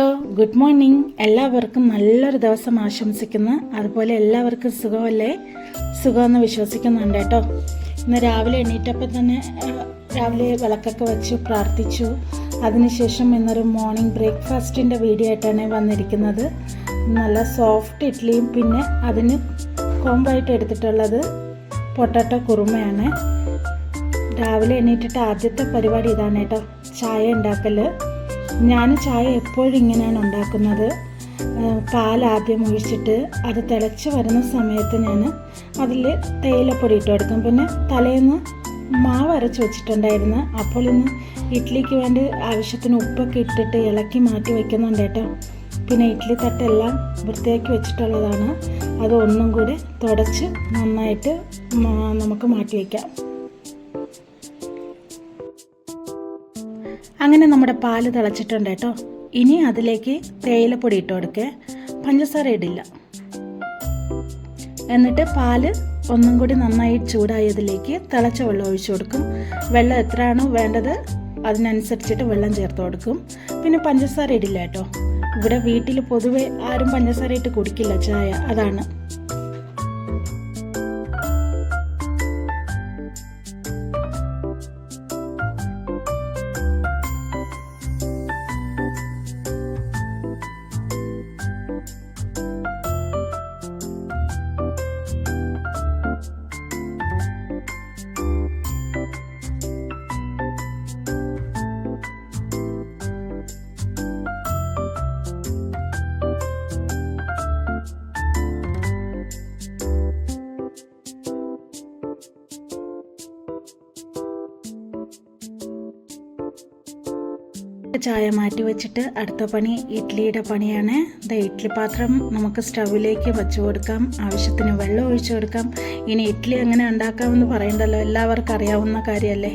Good morning. എല്ലാവർക്കും നല്ലൊരു ദിവസം ആശംസിക്കുന്നു. അതുപോലെ എല്ലാവർക്കും സുഖമല്ലേ? സുഖമെന്ന് വിശ്വസിക്കുന്നുണ്ട് കേട്ടോ. ഇന്ന് രാവിലെ എണീറ്റപ്പോൾ തന്നെ രാവിലെ വിളക്കൊക്കെ വെച്ച് പ്രാർത്ഥിച്ചു. അതിനുശേഷം ഇന്നൊരു മോർണിംഗ് ബ്രേക്ക്ഫാസ്റ്റിൻ്റെ വീഡിയോ ആയിട്ടാണ് വന്നിരിക്കുന്നത്. നല്ല സോഫ്റ്റ് ഇഡ്ഡലിയും പിന്നെ അതിന് കോമ്പായിട്ട് എടുത്തിട്ടുള്ളത് പൊട്ടാറ്റോ കുറുമയാണ്. രാവിലെ എണീറ്റിട്ട് ആദ്യത്തെ പരിപാടി ഇതാണ് കേട്ടോ, ചായ ഉണ്ടാക്കൽ. ഞാൻ ചായ എപ്പോഴും ഇങ്ങനെയാണ് ഉണ്ടാക്കുന്നത്. പാൽ ആദ്യം ഒഴിച്ചിട്ട് അത് തിളച്ച് വരുന്ന സമയത്ത് ഞാൻ അതിൽ തേയിലപ്പൊടി ഇട്ട് കൊടുക്കും. പിന്നെ തലേന്ന് മാവ് അരച്ച് വെച്ചിട്ടുണ്ടായിരുന്നു. അപ്പോൾ ഇന്ന് ഇഡ്ഡലിക്ക് വേണ്ടി ആവശ്യത്തിന് ഉപ്പൊക്കെ ഇട്ടിട്ട് ഇളക്കി മാറ്റി വയ്ക്കുന്നുണ്ട് കേട്ടോ. പിന്നെ ഇഡ്ഡലി തട്ടെല്ലാം വൃത്തിയാക്കി വെച്ചിട്ടുള്ളതാണ്. അത് ഒന്നും കൂടി തുടച്ച് നന്നായിട്ട് നമുക്ക് മാറ്റി വയ്ക്കാം. അങ്ങനെ നമ്മുടെ പാല് തിളച്ചിട്ടുണ്ട് കേട്ടോ. ഇനി അതിലേക്ക് തേയിലപ്പൊടി ഇട്ട് കൊടുക്കുക, പഞ്ചസാര ഇടില്ല. എന്നിട്ട് പാല് ഒന്നും കൂടി നന്നായി ചൂടായതിലേക്ക് തിളച്ച വെള്ളം ഒഴിച്ചു കൊടുക്കും. വെള്ളം എത്രയാണോ വേണ്ടത് അതിനനുസരിച്ചിട്ട് വെള്ളം ചേർത്ത് കൊടുക്കും. പിന്നെ പഞ്ചസാര ഇടില്ല കേട്ടോ. ഇവിടെ വീട്ടിൽ പൊതുവെ ആരും പഞ്ചസാര ഇട്ട് കുടിക്കില്ല ചായ, അതാണ്. ചായ മാറ്റി വെച്ചിട്ട് അടുത്ത പണി ഇഡ്ഡലിയുടെ പണിയാണ്. ഇഡ്ഡലി പാത്രം നമുക്ക് സ്റ്റൗവിലേക്ക് വെച്ച് കൊടുക്കാം, ആവശ്യത്തിന് വെള്ളം ഒഴിച്ചു കൊടുക്കാം. ഇനി ഇഡ്ഡലി എങ്ങനെ ഉണ്ടാക്കാമെന്ന് പറയണ്ടല്ലോ, എല്ലാവർക്കും അറിയാവുന്ന കാര്യമല്ലേ.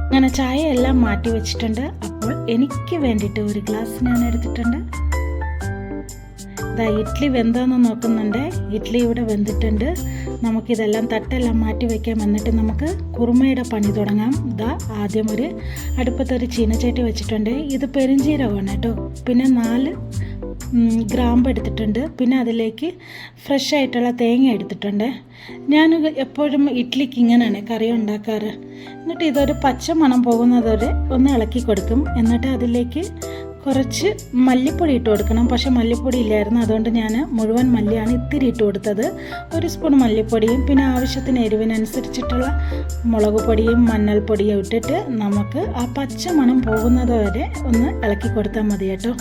അങ്ങനെ ചായ എല്ലാം മാറ്റി വെച്ചിട്ടുണ്ട്. അപ്പോൾ എനിക്ക് വേണ്ടിയിട്ട് ഒരു ഗ്ലാസ് ഞാൻ എടുത്തിട്ടുണ്ട്. ഇഡ്ഡലി വെന്തോന്ന് നോക്കുന്നുണ്ട്. ഇഡ്ഡലി ഇവിടെ വെന്തിട്ടുണ്ട്. നമുക്കിതെല്ലാം തട്ടെല്ലാം മാറ്റി വയ്ക്കാം. എന്നിട്ട് നമുക്ക് കുറുമയുടെ പണി തുടങ്ങാം. ആദ്യം ഒരു അടുപ്പത്തൊരു ചീനച്ചട്ടി വെച്ചിട്ടുണ്ട്. ഇത് പെരുംജീരകമാണ് കേട്ടോ. പിന്നെ 4 ഗ്രാമ്പ് എടുത്തിട്ടുണ്ട്. പിന്നെ അതിലേക്ക് ഫ്രഷ് ആയിട്ടുള്ള തേങ്ങ എടുത്തിട്ടുണ്ട്. ഞാൻ എപ്പോഴും ഇഡ്ഡലിക്ക് ഇങ്ങനെയാണ് കറി ഉണ്ടാക്കാറ്. എന്നിട്ട് ഇതൊരു പച്ച മണം പോകുന്നതുവരെ ഒന്ന് ഇളക്കി കൊടുക്കും. എന്നിട്ട് അതിലേക്ക് കുറച്ച് മല്ലിപ്പൊടി ഇട്ട് കൊടുക്കണം. പക്ഷെ മല്ലിപ്പൊടി ഇല്ലായിരുന്നു, അതുകൊണ്ട് ഞാൻ മുഴുവൻ മല്ലിയാണ് ഇത്തിരി ഇട്ട് കൊടുത്തത്. 1 സ്പൂൺ മല്ലിപ്പൊടിയും പിന്നെ ആവശ്യത്തിന് എരിവിനനുസരിച്ചിട്ടുള്ള മുളക് പൊടിയും മഞ്ഞൾപ്പൊടിയും ഇട്ടിട്ട് നമുക്ക് ആ പച്ച മണം പോകുന്നത് വരെ ഒന്ന് ഇളക്കി കൊടുത്താൽ മതി കേട്ടോ.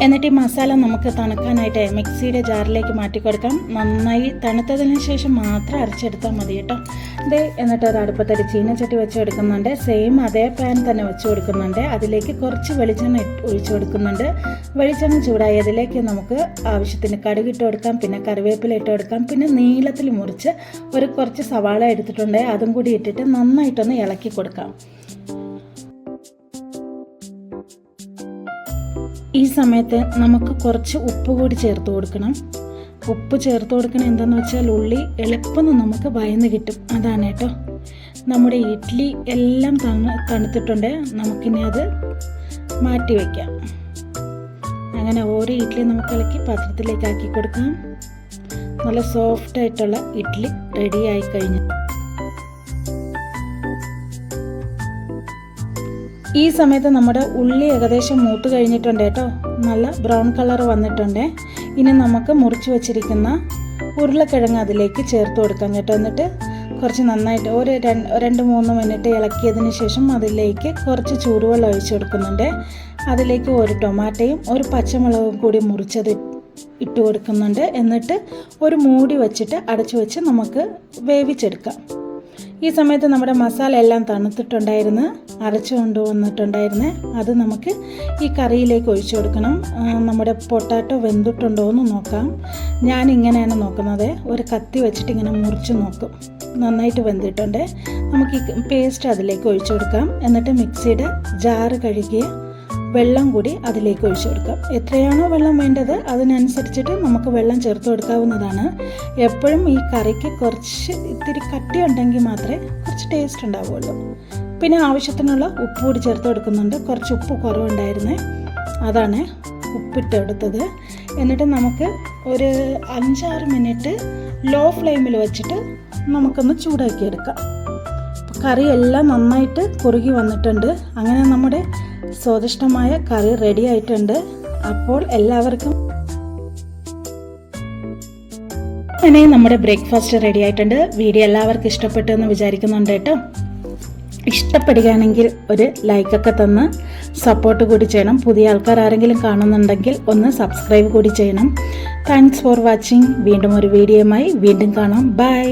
എന്നിട്ട് ഈ മസാല നമുക്ക് തണുക്കാനായിട്ട് മിക്സിയുടെ ജാറിലേക്ക് മാറ്റി കൊടുക്കാം. നന്നായി തണുത്തതിന് ശേഷം മാത്രം അരച്ചെടുത്താൽ മതി കേട്ടോ. എന്നിട്ട് ഒരു അടുപ്പത്തൊരു ചീനച്ചട്ടി വെച്ച് കൊടുക്കുന്നുണ്ട്. സെയിം അതേ പാൻ തന്നെ വെച്ച് കൊടുക്കുന്നുണ്ട്. അതിലേക്ക് കുറച്ച് വെളിച്ചെണ്ണ ഒഴിച്ചു കൊടുക്കുന്നുണ്ട്. വെളിച്ചെണ്ണ ചൂടായതിലേക്ക് നമുക്ക് ആവശ്യത്തിന് കടുകിട്ട് കൊടുക്കാം, പിന്നെ കറിവേപ്പില ഇട്ട് കൊടുക്കാം. പിന്നെ നീളത്തിൽ മുറിച്ച് കുറച്ച് സവാള എടുത്തിട്ടുണ്ട്, അതും കൂടി ഇട്ടിട്ട് നന്നായിട്ടൊന്ന് ഇളക്കി കൊടുക്കാം. ഈ സമയത്ത് നമുക്ക് കുറച്ച് ഉപ്പ് കൂടി ചേർത്ത് കൊടുക്കണം. ഉപ്പ് ചേർത്ത് കൊടുക്കണം എന്താണെന്ന് വെച്ചാൽ ഉള്ളി എളുപ്പം നമുക്ക് വയന്ന് കിട്ടും, അതാണ് കേട്ടോ. നമ്മുടെ ഇഡ്ഡലി എല്ലാം തണുത്തിട്ടുണ്ട്. നമുക്കിനി അത് മാറ്റി വയ്ക്കാം. അങ്ങനെ ഓരോ ഇഡ്ഡലി നമുക്ക് ഇളക്കി പാത്രത്തിലേക്ക് ആക്കി കൊടുക്കാം. നല്ല സോഫ്റ്റായിട്ടുള്ള ഇഡ്ഡലി റെഡിയായി കഴിഞ്ഞു. ഈ സമയത്ത് നമ്മുടെ ഉള്ളി ഏകദേശം മൂത്ത് കഴിഞ്ഞിട്ടുണ്ട് കേട്ടോ. നല്ല ബ്രൗൺ കളർ വന്നിട്ടുണ്ട്. ഇനി നമുക്ക് മുറിച്ച് വെച്ചിരിക്കുന്ന ഉരുളക്കിഴങ്ങ് അതിലേക്ക് ചേർത്ത് കൊടുക്കാം കേട്ടോ. എന്നിട്ട് കുറച്ച് നന്നായിട്ട് ഒരു 2-3 മിനിറ്റ് ഇളക്കിയതിന് ശേഷം അതിലേക്ക് കുറച്ച് ചൂടുവെള്ളം ഒഴിച്ച് കൊടുക്കുന്നുണ്ട്. അതിലേക്ക് ഒരു ടൊമാറ്റോയും ഒരു പച്ചമുളകും കൂടി മുറിച്ചത് ഇട്ട് കൊടുക്കുന്നുണ്ട്. എന്നിട്ട് ഒരു മൂടി വെച്ചിട്ട് അടച്ചു വെച്ച് നമുക്ക് വേവിച്ചെടുക്കാം. ഈ സമയത്ത് നമ്മുടെ മസാല എല്ലാം തണുത്തിട്ടുണ്ടായിരുന്നു, അരച്ചു കൊണ്ടുവന്നിട്ടുണ്ടായിരുന്നു. അത് നമുക്ക് ഈ കറിയിലേക്ക് ഒഴിച്ചു കൊടുക്കണം. നമ്മുടെ പൊട്ടാറ്റോ വെന്തിട്ടുണ്ടോ എന്ന് നോക്കാം. ഞാൻ ഇങ്ങനെയാണ് നോക്കുന്നത്, ഒരു കത്തി വെച്ചിട്ട് ഇങ്ങനെ മുറിച്ച് നോക്കും. നന്നായിട്ട് വെന്തിട്ടുണ്ട്. നമുക്ക് ഈ പേസ്റ്റ് അതിലേക്ക് ഒഴിച്ചു കൊടുക്കാം. എന്നിട്ട് മിക്സിയുടെ ജാറ് കഴുകിയ വെള്ളം കൂടി അതിലേക്ക് ഒഴിച്ചു കൊടുക്കാം. എത്രയാണോ വെള്ളം വേണ്ടത് അതിനനുസരിച്ചിട്ട് നമുക്ക് വെള്ളം ചേർത്ത് കൊടുക്കാവുന്നതാണ്. എപ്പോഴും ഈ കറിക്ക് ഇത്തിരി കട്ടി ഉണ്ടെങ്കിൽ മാത്രമേ കുറച്ച് ടേസ്റ്റ് ഉണ്ടാവുള്ളൂ. പിന്നെ ആവശ്യത്തിനുള്ള ഉപ്പ് കൂടി ചേർത്ത് കൊടുക്കുന്നുണ്ട്. കുറച്ച് ഉപ്പ് കുറവുണ്ടായിരുന്നേ, അതാണ് ഉപ്പിട്ട് എടുത്തത്. എന്നിട്ട് നമുക്ക് ഒരു 5-6 മിനിറ്റ് ലോ ഫ്ലെയിമിൽ വെച്ചിട്ട് നമുക്കൊന്ന് ചൂടാക്കിയെടുക്കാം. കറി എല്ലാം നന്നായിട്ട് കുറുകി വന്നിട്ടുണ്ട്. അങ്ങനെ നമ്മുടെ സ്വാദിഷ്ടമായ കറി റെഡി ആയിട്ടുണ്ട്. അപ്പോൾ എല്ലാവർക്കും അങ്ങനെ നമ്മുടെ ബ്രേക്ക്ഫാസ്റ്റ് റെഡി ആയിട്ടുണ്ട്. വീഡിയോ എല്ലാവർക്കും ഇഷ്ടപ്പെട്ടു എന്ന് വിചാരിക്കുന്നുണ്ട് കേട്ടോ. ഇഷ്ടപ്പെടുകയാണെങ്കിൽ ഒരു ലൈക്കൊക്കെ തന്ന് സപ്പോർട്ട് കൂടി ചെയ്യണം. പുതിയ ആൾക്കാർ ആരെങ്കിലും കാണുന്നുണ്ടെങ്കിൽ ഒന്ന് സബ്സ്ക്രൈബ് കൂടി ചെയ്യണം. Thanks for watching. വീണ്ടും ഒരു വീഡിയോയുമായി വീണ്ടും കാണാം. ബൈ.